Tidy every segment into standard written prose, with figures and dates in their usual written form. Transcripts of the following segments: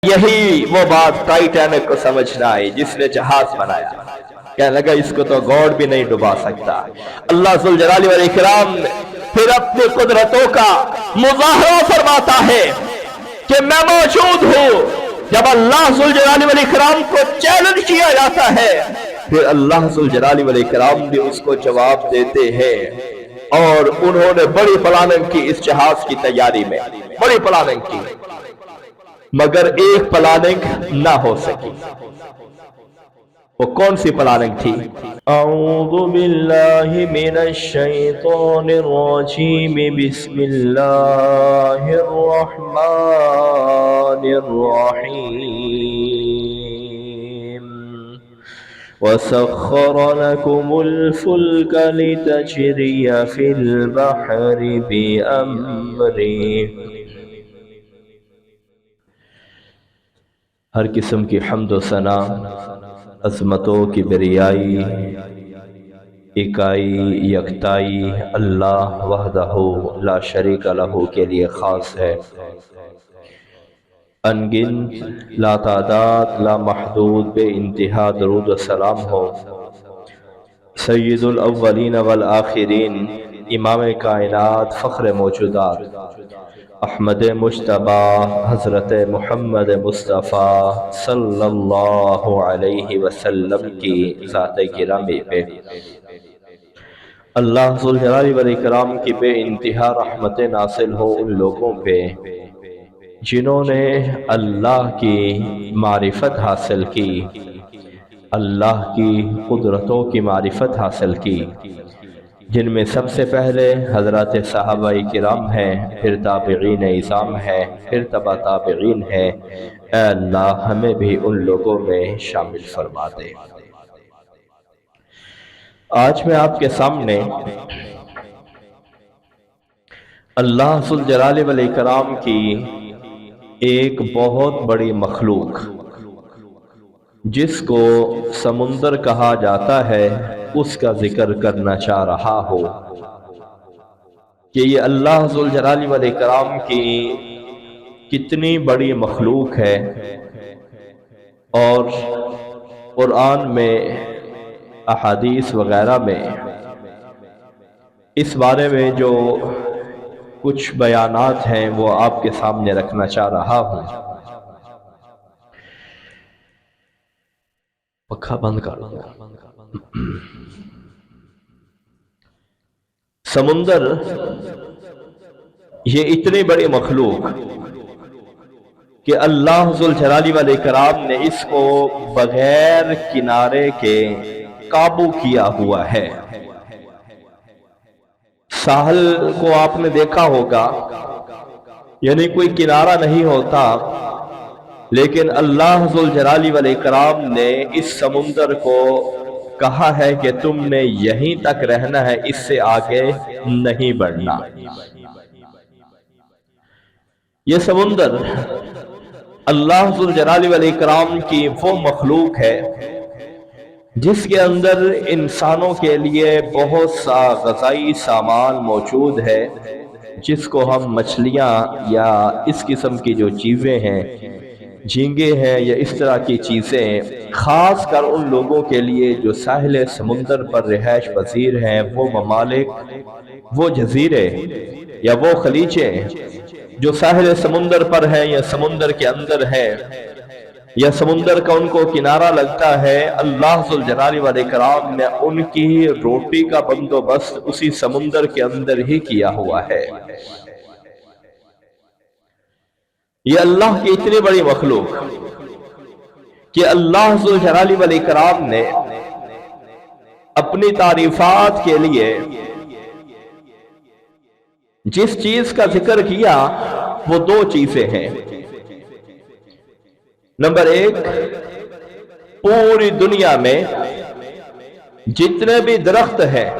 یہی وہ بات ٹائٹینک کو سمجھنا ہے جس نے جہاز بنایا، کہنے لگا اس کو تو گاڈ بھی نہیں ڈبا سکتا۔ اللہ ذوالجلال والاکرام پھر اپنی قدرتوں کا مظاہرہ فرماتا ہے کہ میں موجود ہوں۔ جب اللہ ذوالجلال والاکرام کو چیلنج کیا جاتا ہے، پھر اللہ ذوالجلال والاکرام بھی اس کو جواب دیتے ہیں، اور انہوں نے بڑی پلاننگ کی اس جہاز کی تیاری میں، بڑی پلاننگ کی، مگر ایک پلاننگ نہ ہو سکی۔ وہ کون سی پلاننگ تھی؟ اعوذ باللہ من الشیطان الرجیم، بسم اللہ الرحمن الرحیم۔ وَسَخَّرَ لَكُمُ الْفُلْكَ لِتَجْرِيَ فِي الْبَحْرِ بِأَمْرِهِ۔ ہر قسم کی حمد و ثنا عظمتوں کی بریائی، اکائی یکتائی اللہ وحدہ لا شریک لہ کے لیے خاص ہے۔ انگنت لا تعداد لا محدود بے انتہا درود و سلام ہو سید الاولین والآخرین، امام کائنات، فخر موجودات، احمد مجتبی حضرت محمد مصطفیٰ صلی اللہ علیہ وسلم کی ذات گرامی پہ اللہ ذوالجلال والاکرام کی بے انتہا رحمت نازل ہو ان لوگوں پہ جنہوں نے اللہ کی معرفت حاصل کی، اللہ کی قدرتوں کی معرفت حاصل کی، جن میں سب سے پہلے حضرات صحابہ کرام ہیں، پھر تابعین اعظام ہیں، پھر تبع تابعین ہیں۔ اے اللہ ہمیں بھی ان لوگوں میں شامل فرما دے۔ آج میں آپ کے سامنے اللہ ذوالجلال والاکرام کی ایک بہت بڑی مخلوق جس کو سمندر کہا جاتا ہے اس کا ذکر کرنا چاہ رہا ہوں کہ یہ اللہ ذوالجلال والاکرام کی کتنی بڑی مخلوق ہے، اور قرآن میں احادیث وغیرہ میں اس بارے میں جو کچھ بیانات ہیں وہ آپ کے سامنے رکھنا چاہ رہا ہوں۔ پکھا بند کر دو۔ سمندر یہ اتنی بڑی مخلوق کہ اللہ ذوالجلال والاکرام نے اس کو بغیر کنارے کے قابو کیا ہوا ہے۔ ساحل کو آپ نے دیکھا ہوگا، یعنی کوئی کنارہ نہیں ہوتا، لیکن اللہ ذوالجلال والاکرام نے اس سمندر کو کہا ہے کہ تم نے یہیں تک رہنا ہے، اس سے آگے نہیں بڑھنا۔ یہ سمندر اللہ ذوالجلال والاکرام کی وہ مخلوق ہے جس کے اندر انسانوں کے لیے بہت سا غذائی سامان موجود ہے، جس کو ہم مچھلیاں یا اس قسم کی جو چیزیں ہیں، جھینگے ہیں یا اس طرح کی چیزیں، خاص کر ان لوگوں کے لیے جو ساحل سمندر پر رہائش پذیر ہیں، وہ ممالک، وہ جزیرے یا وہ خلیجیں جو ساحل سمندر پر ہیں یا سمندر کے اندر ہیں یا سمندر کا ان کو کنارہ لگتا ہے، اللہ ذوالجلال والاکرام نے ان کی روٹی کا بندوبست اسی سمندر کے اندر ہی کیا ہوا ہے۔ یہ اللہ کی اتنی بڑی مخلوق کہ اللہ ذوالجلال والاکرام نے اپنی تعریفات کے لیے جس چیز کا ذکر کیا وہ دو چیزیں ہیں۔ نمبر ایک، پوری دنیا میں جتنے بھی درخت ہیں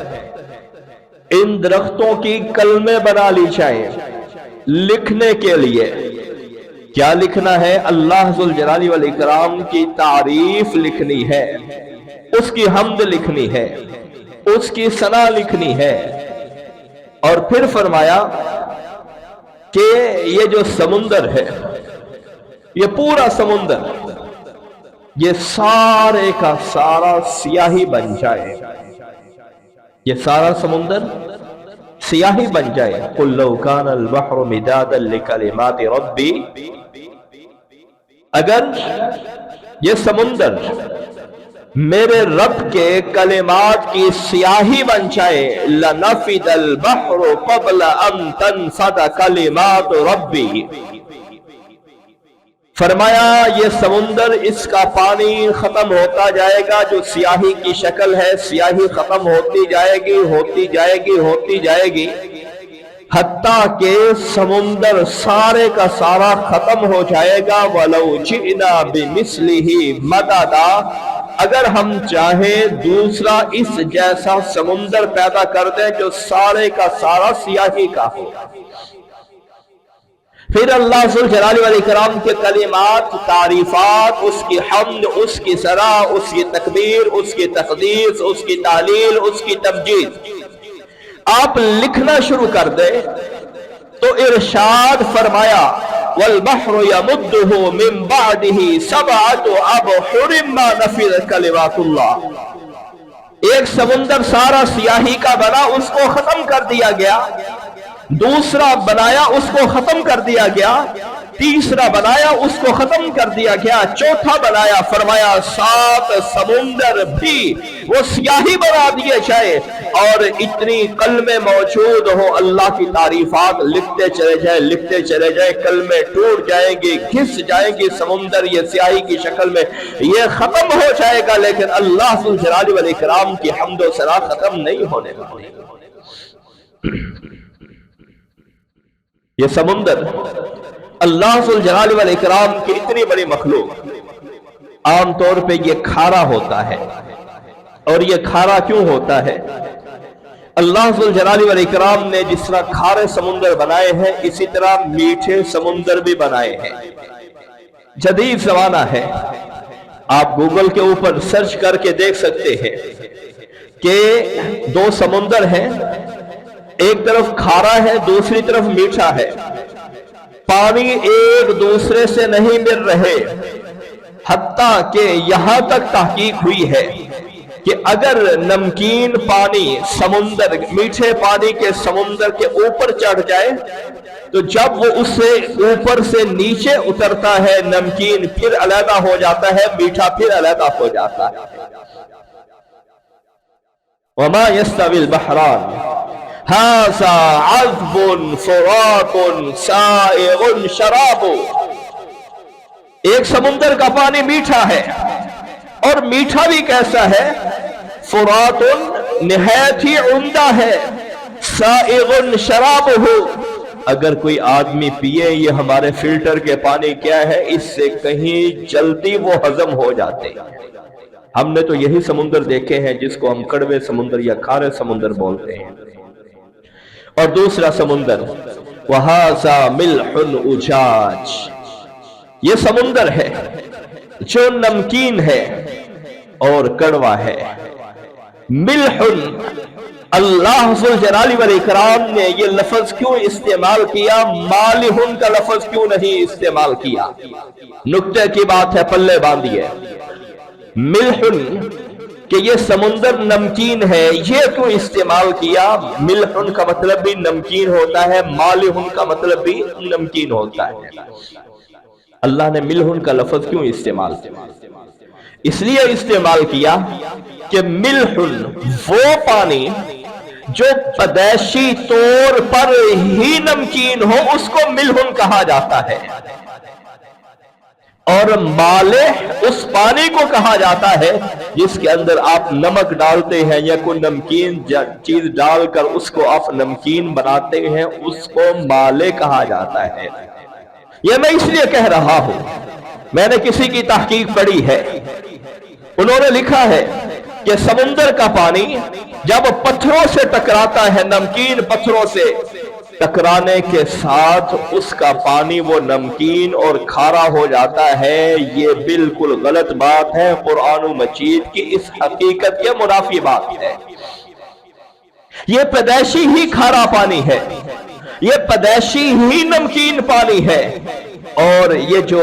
ان درختوں کی کلمے بنا لی جائیں لکھنے کے لیے۔ کیا لکھنا ہے؟ اللہ ذوالجلال والاکرام کی تعریف لکھنی ہے، اس کی حمد لکھنی ہے، اس کی ثنا لکھنی ہے۔ اور پھر فرمایا کہ یہ جو سمندر ہے یہ پورا سمندر یہ سارے کا سارا سیاہی بن جائے، یہ سارا سمندر سیاہی بن جائے. قُلْ لَوْ كَانَ الْبَحْرُ مِدَادًا لِكَلِمَاتِ رَبِّي، اگر یہ سمندر میرے رب کے کلمات کی سیاہی بن جائے، لَنَفِدَ الْبَحْرُ قَبْلَ أَن تَنْفَدَ كَلِمَاتُ رَبِّي، فرمایا یہ سمندر، اس کا پانی ختم ہوتا جائے گا، جو سیاہی کی شکل ہے سیاہی ختم ہوتی جائے گی ہوتی جائے گی ہوتی جائے گی، حتیٰ کہ سمندر سارے کا سارا ختم ہو جائے گا. وَلَوْ جِئْنَا بِمِثْلِهِ مَدَدًا، اگر ہم چاہیں دوسرا اس جیسا سمندر پیدا کر دیں جو سارے کا سارا سیاہی کا ہو. پھر اللہ ذوالجلال والاکرام کے کلمات، تعریفات، اس کی حمد، اس کی ثنا، اس کی تکبیر، اس کی تقدیس، اس کی تعلیل، اس کی تمجید آپ لکھنا شروع کر دیں تو ارشاد فرمایا وَالْبَحْرُ يَمُدُّهُ مِن بَعْدِهِ سَبْعَةُ أَبْحُرٍ مَا نَفِدَتْ كَلِمَاتُ اللَّهِ. ایک سمندر سارا سیاہی کا بنا، اس کو ختم کر دیا گیا، دوسرا بنایا اس کو ختم کر دیا گیا، تیسرا بنایا اس کو ختم کر دیا گیا، چوتھا بنایا، فرمایا 7 سمندر بھی وہ سیاہی بنا دیے جائے، اور اتنی کلمے موجود ہو اللہ کی تعریفات لکھتے چلے جائیں لکھتے چلے جائیں، کلمے ٹوٹ جائیں گے، گھس جائیں گے، سمندر یہ سیاہی کی شکل میں یہ ختم ہو جائے گا، لیکن اللہ ذوالجلال والاکرام کی حمد و ثنا ختم نہیں ہونے والی. یہ سمندر اللہ ذوالجلال والاکرام کی اتنی بڑی مخلوق، عام طور پہ یہ کھارا ہوتا ہے. اور یہ کھارا کیوں ہوتا ہے؟ اللہ ذوالجلال والاکرام نے جس طرح کھارے سمندر بنائے ہیں اسی طرح میٹھے سمندر بھی بنائے ہیں. جدید زمانہ ہے، آپ گوگل کے اوپر سرچ کر کے دیکھ سکتے ہیں کہ 2 سمندر ہیں، ایک طرف کھارا ہے دوسری طرف میٹھا ہے، پانی ایک دوسرے سے نہیں مل رہے، حتیٰ کہ یہاں تک تحقیق ہوئی ہے کہ اگر نمکین پانی سمندر میٹھے پانی کے سمندر کے اوپر چڑھ جائے تو جب وہ اس سے اوپر سے نیچے اترتا ہے نمکین پھر علیحدہ ہو جاتا ہے، میٹھا پھر علیحدہ ہو جاتا ہے. وَمَا يَسْتَوِي الْبَحْرَانِ هَذَا عَذْبٌ فُرَاتٌ سَائِغٌ شَرَابُهُ. ایک سمندر کا پانی میٹھا ہے، اور میٹھا بھی کیسا ہے؟ فرات نہایت ہی عمدہ ہے، سائغ شرابہ، اگر کوئی آدمی پیے یہ ہمارے فلٹر کے پانی کیا ہے، اس سے کہیں جلدی وہ ہضم ہو جاتے ہیں. ہم نے تو یہی سمندر دیکھے ہیں جس کو ہم کڑوے سمندر یا کھارے سمندر بولتے ہیں. اور دوسرا سمندر وَهَذَا مِلْحٌ أُجَاجٌ، یہ سمندر ہے جو نمکین ہے اور کڑوا ہے. ملح، اللہ ذوالجلال والاکرام نے یہ لفظ کیوں استعمال کیا، مالح کا لفظ کیوں نہیں استعمال کیا؟ نکتے کی بات ہے، پلے باندھیے. ملح کہ یہ سمندر نمکین ہے، یہ کیوں استعمال کیا؟ ملح کا مطلب بھی نمکین ہوتا ہے، مالح کا مطلب بھی نمکین ہوتا ہے. اللہ نے ملح کا لفظ کیوں استعمال کیا؟ اس لیے استعمال کیا کہ ملح وہ پانی جو پیدائشی طور پر ہی نمکین ہو اس کو ملح کہا جاتا ہے، اور مالح اس پانی کو کہا جاتا ہے جس کے اندر آپ نمک ڈالتے ہیں یا کوئی نمکین چیز ڈال کر اس کو آپ نمکین بناتے ہیں، اس کو مالح کہا جاتا ہے. یہ میں اس لیے کہہ رہا ہوں، میں نے کسی کی تحقیق پڑھی ہے، انہوں نے لکھا ہے کہ سمندر کا پانی جب پتھروں سے ٹکراتا ہے، نمکین پتھروں سے ٹکرانے کے ساتھ اس کا پانی وہ نمکین اور کھارا ہو جاتا ہے. یہ بالکل غلط بات ہے، قرآن مجید کی اس حقیقت کے منافی بات ہے. یہ پیدائشی ہی کھارا پانی ہے، یہ پیدائشی ہی نمکین پانی ہے، اور یہ جو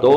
2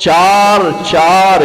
4-4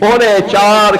4.25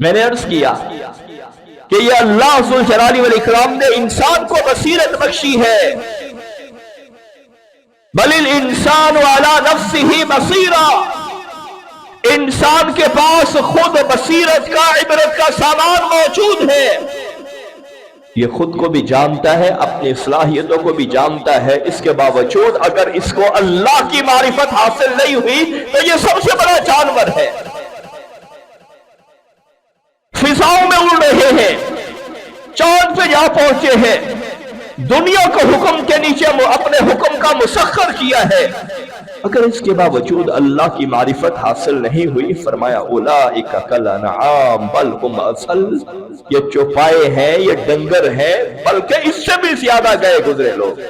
میں نے عرض کیا کہ یہ اللہ ذو الجلال والاکرام نے انسان کو بصیرت بخشی ہے، بل الانسان علی نفسہ بصیرہ، انسان کے پاس خود بصیرت کا، عبرت کا سامان موجود ہے، یہ خود کو بھی جانتا ہے، اپنی صلاحیتوں کو بھی جانتا ہے، اس کے باوجود اگر اس کو اللہ کی معرفت حاصل نہیں ہوئی تو یہ سب سے بڑا جانور ہے، فضاؤں میں اڑ رہے ہیں، چاند پہ جا پہنچے ہیں، دنیا کو حکم کے نیچے اپنے حکم کا مسخر کیا ہے، اگر اس کے باوجود اللہ کی معرفت حاصل نہیں ہوئی، فرمایا اولئک کالانعام بل هم اضل، یہ چوپائے ہیں، یہ ڈنگر ہیں، بلکہ اس سے بھی زیادہ گئے گزرے لوگ۔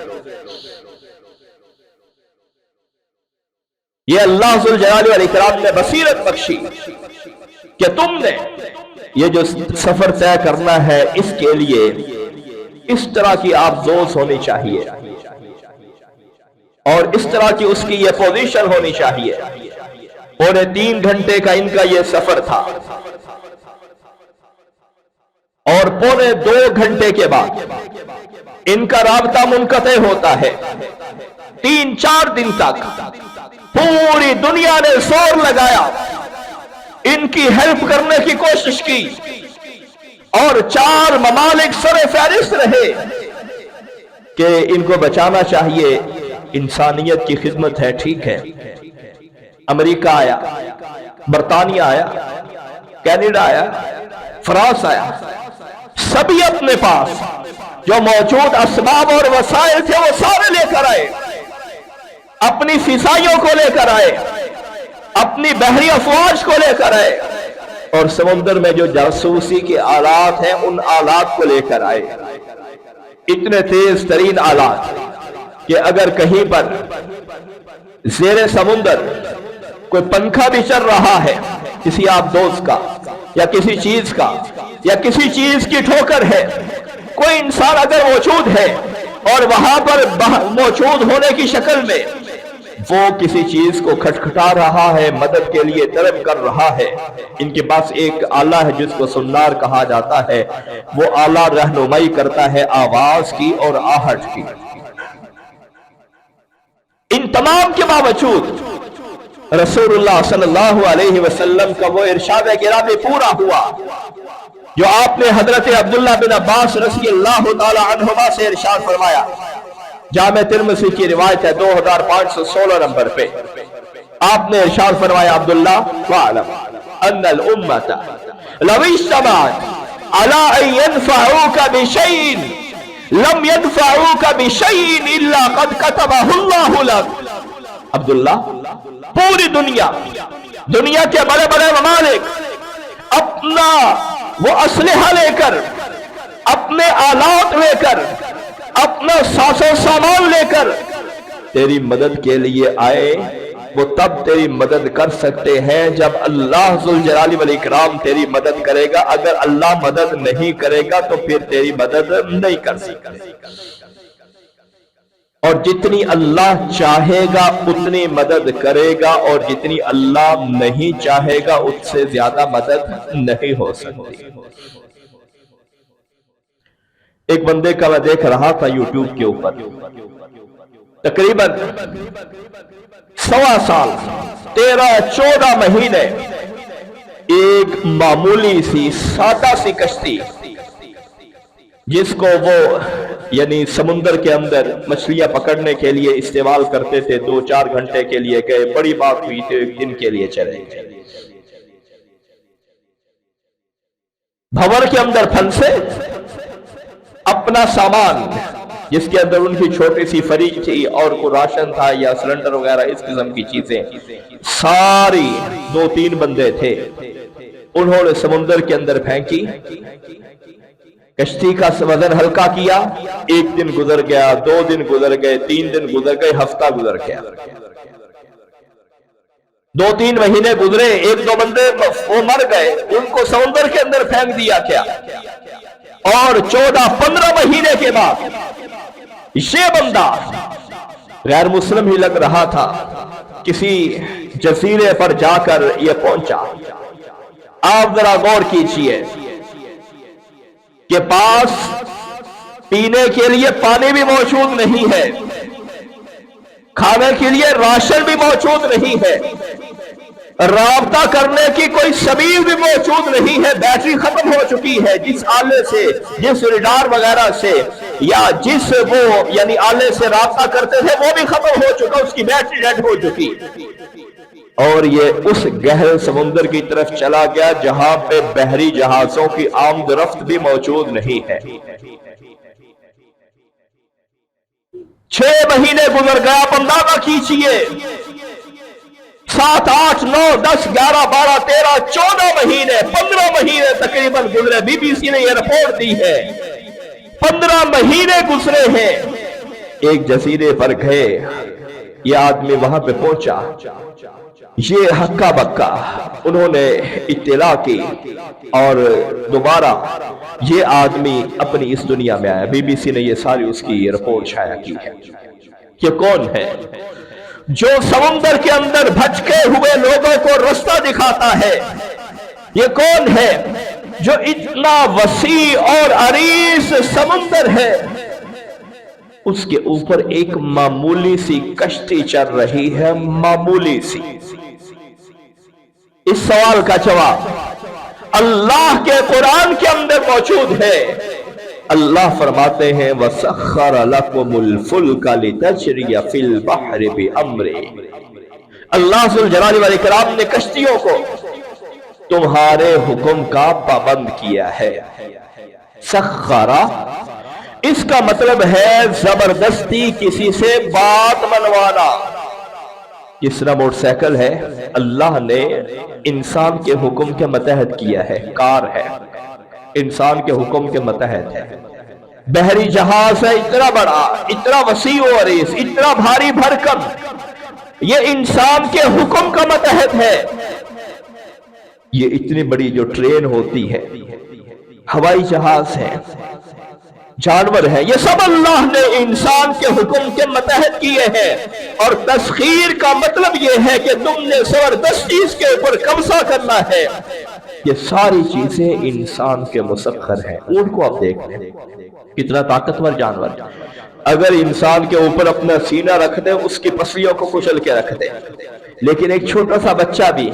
یہ اللہ ذوالجلال والاکرام نے بصیرت بخشی کہ تم نے یہ جو سفر طے کرنا ہے، اس کے لیے اس طرح کی آپ دوست ہونی چاہیے اور اس طرح کی اس کی یہ پوزیشن ہونی چاہیے۔ 3.5 گھنٹے کا ان کا یہ سفر تھا اور 2.25 گھنٹے کے بعد ان کا رابطہ منقطع ہوتا ہے۔ 3-4 دن تک پوری دنیا نے زور لگایا، ان کی ہیلپ کرنے کی کوشش کی، اور 4 ممالک سر فہرست رہے کہ ان کو بچانا چاہیے، انسانیت کی خدمت ہے، ٹھیک ہے۔ امریکہ آیا، برطانیہ آیا، کینیڈا آیا، فرانس آیا، سبھی اپنے پاس جو موجود اسباب اور وسائل تھے وہ سارے لے کر آئے، اپنی فضائیوں کو لے کر آئے، اپنی بحری افواج کو لے کر آئے، اور سمندر میں جو جاسوسی کے آلات ہیں ان آلات کو لے کر آئے، اتنے تیز ترین آلات کہ اگر کہیں پر زیر سمندر کوئی پنکھا بھی چل رہا ہے کسی آپ دوست کا یا کسی چیز کا یا کسی چیز کی ٹھوکر ہے، کوئی انسان اگر موجود ہے اور وہاں پر موجود ہونے کی شکل میں وہ کسی چیز کو کھٹکھٹا رہا ہے، مدد کے لیے طلب کر رہا ہے، ان کے پاس ایک آلہ ہے جس کو سنار کہا جاتا ہے، وہ آلہ رہنمائی کرتا ہے آواز کی اور آہٹ کی۔ ان تمام کے باوجود رسول اللہ صلی اللہ علیہ وسلم کا وہ ارشاد گرامی پورا ہوا جو آپ نے حضرت عبداللہ بن عباس رضی اللہ تعالی عنہما سے ارشاد فرمایا، جامع ترمذی کی روایت ہے 2516 نمبر پہ، آپ نے ارشاد فرمایا، عبداللہ وَعَلَمْ أَنَّ الْأُمَّةَ لَوْ اجْتَمَعَتْ عَلَىٰ أَن يَنْفَعُوكَ بِشَيْءٍ لَمْ يَنْفَعُوكَ بِشَيْءٍ إِلَّا قَدْ كَتَبَهُ اللَّهُ لَكَ۔ عبداللہ، پوری دنیا کے بڑے بڑے ممالک اپنا وہ اسلحہ لے کر، اپنے آلات لے کر، اپنا ساز و سامان لے کر تیری مدد کے لیے آئے، وہ تب تیری مدد کر سکتے ہیں جب اللہ ذوالجلال والاکرام تیری مدد کرے گا، اگر اللہ مدد نہیں کرے گا تو پھر تیری مدد نہیں کر سکے، اور جتنی اللہ چاہے گا اتنی مدد کرے گا، اور جتنی اللہ نہیں چاہے گا اس سے زیادہ مدد نہیں ہو سکتی۔ ایک بندے کا میں دیکھ رہا تھا یوٹیوب کے اوپر، تقریباً 1.25 سال 13-14 مہینے ایک معمولی سی سادہ سی کشتی جس کو وہ یعنی سمندر کے اندر مچھلیاں پکڑنے کے لیے استعمال کرتے تھے، 2-4 گھنٹے کے لیے گئے، بڑی بات ہوئی تو 1 دن کے لیے چلے گئے، بھنور کے اندر پھنسے، اپنا سامان جس کے اندر ان کی چھوٹی سی فریج تھی اور کوئی راشن تھا یا سلنڈر وغیرہ اس قسم کی چیزیں، ساری 2-3 بندے تھے، انہوں نے سمندر کے اندر پھینکی، کشتی کا وزن ہلکا کیا، 1 دن گزر گیا، 2 دن گزر گئے، 3 دن گزر گئے، ہفتہ گزر گیا، 2-3 مہینے گزرے، 1-2 بندے وہ مر گئے، ان کو سمندر کے اندر پھینک دیا کیا، اور 14-15 مہینے کے بعد یہ بندہ غیر مسلم ہی لگ رہا تھا، کسی جزیرے پر جا کر یہ پہنچا، آپ ذرا غور کیجئے کہ پاس پینے کے لیے پانی بھی موجود نہیں ہے، کھانے کے لیے راشن بھی موجود نہیں ہے، رابطہ کرنے کی کوئی سبیل بھی موجود نہیں ہے، بیٹری ختم ہو چکی ہے، جس آلے سے، جس ریڈار وغیرہ سے یا جس وہ یعنی آلے سے رابطہ کرتے تھے وہ بھی ختم ہو چکا، اس کی بیٹری ڈیڈ ہو چکی، اور یہ اس گہرے سمندر کی طرف چلا گیا جہاں پہ بحری جہازوں کی آمد رفت بھی موجود نہیں ہے۔ 6 مہینے گزر گیا، آپ اندازہ کیجئے، 7 8 9 10 11 12 13 14 مہینے 15 مہینے تقریباً گزرے۔ بی بی سی نے یہ رپورٹ دی ہے 15 مہینے گزرے ہیں۔ ایک جزیرے پر گئے، یہ آدمی وہاں پہ پہنچا، یہ ہکا بکا انہوں نے اطلاع کی، اور دوبارہ یہ آدمی اپنی اس دنیا میں آیا۔ بی بی سی نے یہ ساری اس کی رپورٹ شائع کی ہے کہ کون ہے جو سمندر کے اندر بھٹکے ہوئے لوگوں کو رستہ دکھاتا ہے، یہ کون ہے جو اتنا وسیع اور عریض سمندر ہے اس کے اوپر ایک معمولی سی کشتی چل رہی ہے، معمولی سی۔ اس سوال کا جواب اللہ کے قرآن کے اندر موجود ہے۔ اللہ فرماتے ہیں وَسَخَّرَ لَكُمُ الْفُلْكَ لِتَجْرِيَ فِي الْبَحْرِ بِأَمْرِهِ، اللہ ذوالجلال والاکرام نے کشتیوں کو تمہارے حکم کا پابند کیا ہے۔ سخرا اس کا مطلب ہے زبردستی کسی سے بات منوانا۔ جس طرح موٹر سائیکل ہے، اللہ نے انسان کے حکم کے متحد کیا ہے، کار ہے انسان کے حکم کے متحد ہے، بحری جہاز ہے اتنا بڑا، اتنا وسیع و عریض، اتنا بھاری بھرکم، یہ انسان کے حکم کا متحد ہے۔ یہ اتنی بڑی جو ٹرین ہوتی ہے، ہوائی جہاز ہے، جانور ہے، یہ سب اللہ نے انسان کے حکم کے متحد کیے ہیں۔ اور تسخیر کا مطلب یہ ہے کہ تم نے زبردستی اس کے اوپر قبضہ کرنا ہے۔ یہ ساری چیزیں انسان کے مسخر ہیں۔ اونٹ کو آپ دیکھ لیں، کتنا طاقتور جانور، اگر انسان کے اوپر اپنا سینہ رکھ دے اس کی پسلیوں کو کچل کے رکھ دے، لیکن ایک چھوٹا سا بچہ بھی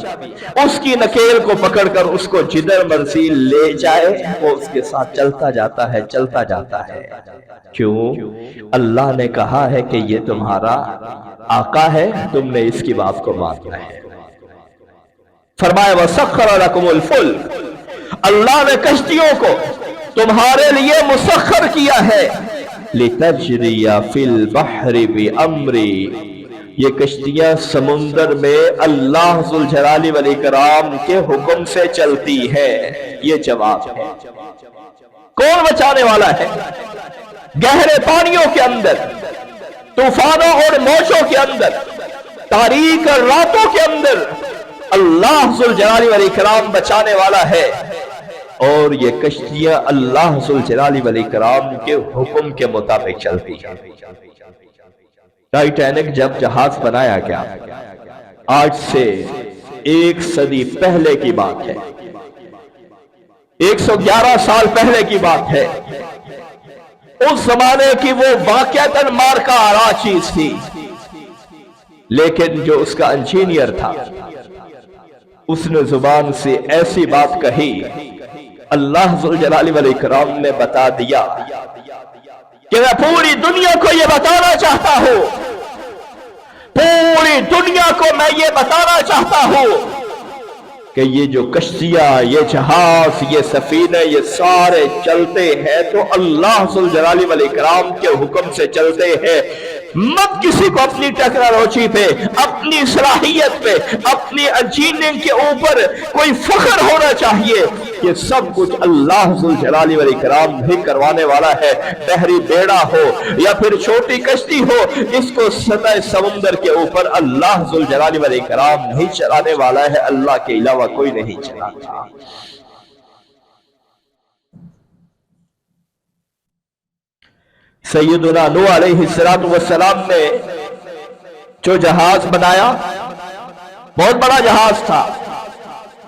اس کی نکیل کو پکڑ کر اس کو جدھر مرضی لے جائے وہ اس کے ساتھ چلتا جاتا ہے، چلتا جاتا ہے۔ کیوں؟ اللہ نے کہا ہے کہ یہ تمہارا آقا ہے، تم نے اس کی بات کو ماننا ہے۔ فرمایا وَسَخَّرَ لَكُمُ الْفُلْكَ، اللہ نے کشتیوں کو تمہارے لیے مسخر کیا ہے، لِتَجْرِيَ فِي الْبَحْرِ بِأَمْرِهِ، یہ کشتیاں سمندر میں اللہ ذوالجلال والاکرام کے حکم سے چلتی ہے۔ یہ جواب ہے۔ کون بچانے والا ہے؟ گہرے پانیوں کے اندر، طوفانوں اور موجوں کے اندر، تاریک راتوں کے اندر اللہ ذوالجلال والاکرام بچانے والا ہے۔ اور یہ کشتیاں اللہ ذوالجلال والاکرام کے حکم کے مطابق چلتی ہیں۔ ٹائٹینک جب جہاز بنایا گیا، آج سے 1 صدی پہلے کی بات ہے، 111 سال پہلے کی بات ہے۔ اس زمانے کی وہ واقعتاً مارکا آرا چیز تھی، لیکن جو اس کا انجینئر تھا اس نے زبان سے ایسی بات کہی، اللہ ذوالجلال والاکرام نے بتا دیا کہ میں پوری دنیا کو یہ بتانا چاہتا ہوں، پوری دنیا کو میں یہ بتانا چاہتا ہوں کہ یہ جو کشتیاں، یہ جہاز، یہ سفینہ، یہ سارے چلتے ہیں تو اللہ ذوالجلال والاکرام کے حکم سے چلتے ہیں۔ مت کسی کو اپنی ٹیکنالوجی پہ، اپنی صلاحیت پہ، اپنی انجینئرنگ کے اوپر کوئی فخر ہونا چاہیے۔ یہ سب کچھ اللہ ذوالجلال والاکرام بھی کروانے والا ہے۔ بحری بیڑا ہو یا پھر چھوٹی کشتی ہو، اس کو سطح سمندر کے اوپر اللہ ذوالجلال والاکرام نہیں چلانے والا ہے، اللہ کے علاوہ کوئی نہیں چلاتا۔ سیدنا نوح علیہ السلام نے جو جہاز بنایا، بہت بڑا جہاز تھا،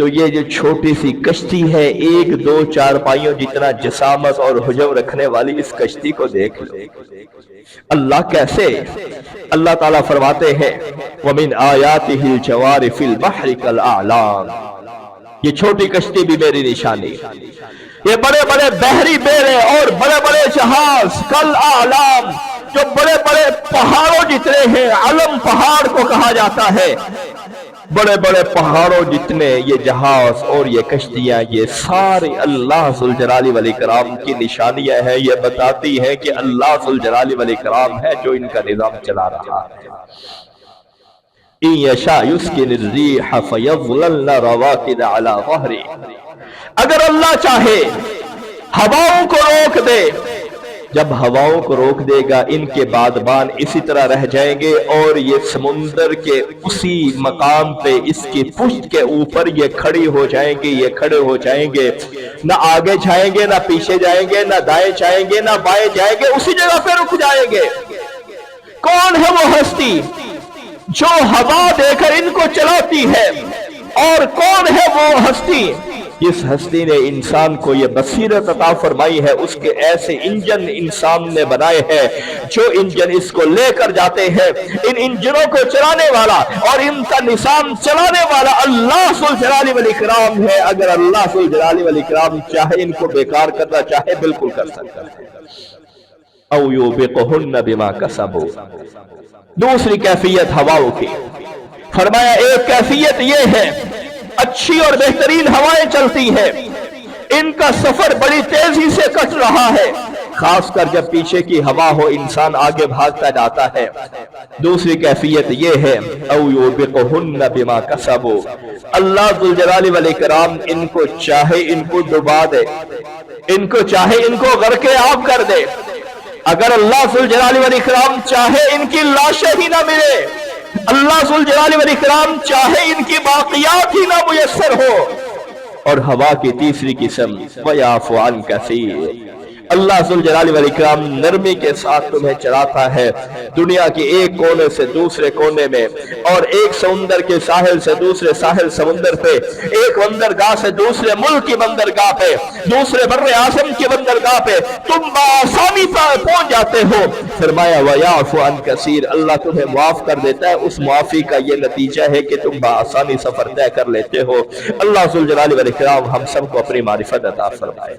تو یہ جو چھوٹی سی کشتی ہے، ایک دو چارپائیوں جتنا جسامت اور حجم رکھنے والی اس کشتی کو دیکھ لو۔ اللہ کیسے؟ اللہ تعالیٰ فرماتے ہیں وَمِنْ آيَاتِهِ الْجَوَارِ فِي الْبَحْرِ كَالْأَعْلَامِ، یہ چھوٹی کشتی بھی میری نشانی، یہ بڑے بڑے بحری بیڑے اور بڑے بڑے جہاز کالأعلام، جو بڑے بڑے پہاڑوں جتنے ہیں، علم پہاڑ کو کہا جاتا ہے، بڑے بڑے پہاڑوں جتنے یہ جہاز اور یہ کشتیاں، یہ سارے اللہ ذوالجلال والاکرام کی نشانیاں ہیں۔ یہ بتاتی ہیں کہ اللہ ذوالجلال والاکرام ہے جو ان کا نظام چلا رہا ہے۔ إِن يَشَاءْ يُسْكِنِ الرِّيحَ فَيَظْلَلْنَ رَوَاكِدَ عَلَى ظَهْرِهِ، اگر اللہ چاہے ہواؤں کو روک دے، جب ہواؤں کو روک دے گا ان کے بادبان اسی طرح رہ جائیں گے، اور یہ سمندر کے اسی مقام پہ اس کی پشت کے اوپر یہ کھڑی ہو جائیں گے، یہ کھڑے ہو جائیں گے، نہ آگے جائیں گے، نہ پیچھے جائیں گے، نہ دائیں جائیں گے، نہ بائیں جائیں گے، اسی جگہ پہ رک جائیں گے۔ کون ہے وہ ہستی جو ہوا دے کر ان کو چلاتی ہے؟ اور کون ہے وہ ہستی جس ہستی نے انسان کو یہ بصیرت عطا فرمائی ہے؟ اس کے ایسے انجن انسان نے بنائے ہیں جو انجن اس کو لے کر جاتے ہیں۔ ان انجنوں کو چلانے والا اور ان کا نظام چلانے والا اللہ ذوالجلال والاکرام ہے۔ اگر اللہ ذوالجلال والاکرام چاہے ان کو بیکار کرنا چاہے، بالکل کر سکتا ہے۔ او یوبقہن بما کسبوا، دوسری کیفیت ہواؤں کی، فرمایا ایک کیفیت یہ ہے اچھی اور بہترین ہوائیں چلتی ہیں، ان کا سفر بڑی تیزی سے کٹ رہا ہے، خاص کر جب پیچھے کی ہوا ہو انسان آگے بھاگتا جاتا ہے۔ دوسری کیفیت یہ ہے او یوبقہن بما کسبوا، اللہ ذوالجلال والاکرام ان کو چاہے ان کو ڈبا دے، ان کو چاہے ان کو غرق آب کر دے، اگر اللہ ذوالجلال والاکرام چاہے ان کی لاشیں ہی نہ ملے، اللہ ذوالجلال والاکرام چاہے ان کی باقیات ہی نہ میسر ہو۔ اور ہوا کی تیسری قسم وَيَعْفُ عَنْ كَثِيرٍ، اللہ ذوالجلال والاکرام نرمی کے ساتھ تمہیں چلاتا ہے دنیا کے ایک کونے سے دوسرے کونے میں، اور ایک سمندر کے ساحل سے دوسرے ساحل سمندر پہ، ایک بندرگاہ سے دوسرے ملک کی بندرگاہ پہ، دوسرے بر اعظم کی بندرگاہ پہ تم بآسانی پہنچ جاتے ہو۔ فرمایا وَيَعْفُ عَنْ كَثِيرٍ، اللہ تمہیں معاف کر دیتا ہے، اس معافی کا یہ نتیجہ ہے کہ تم بآسانی سفر طے کر لیتے ہو۔ اللہ ذوالجلال والاکرام ہم سب کو اپنی معرفت عطا فرمائے۔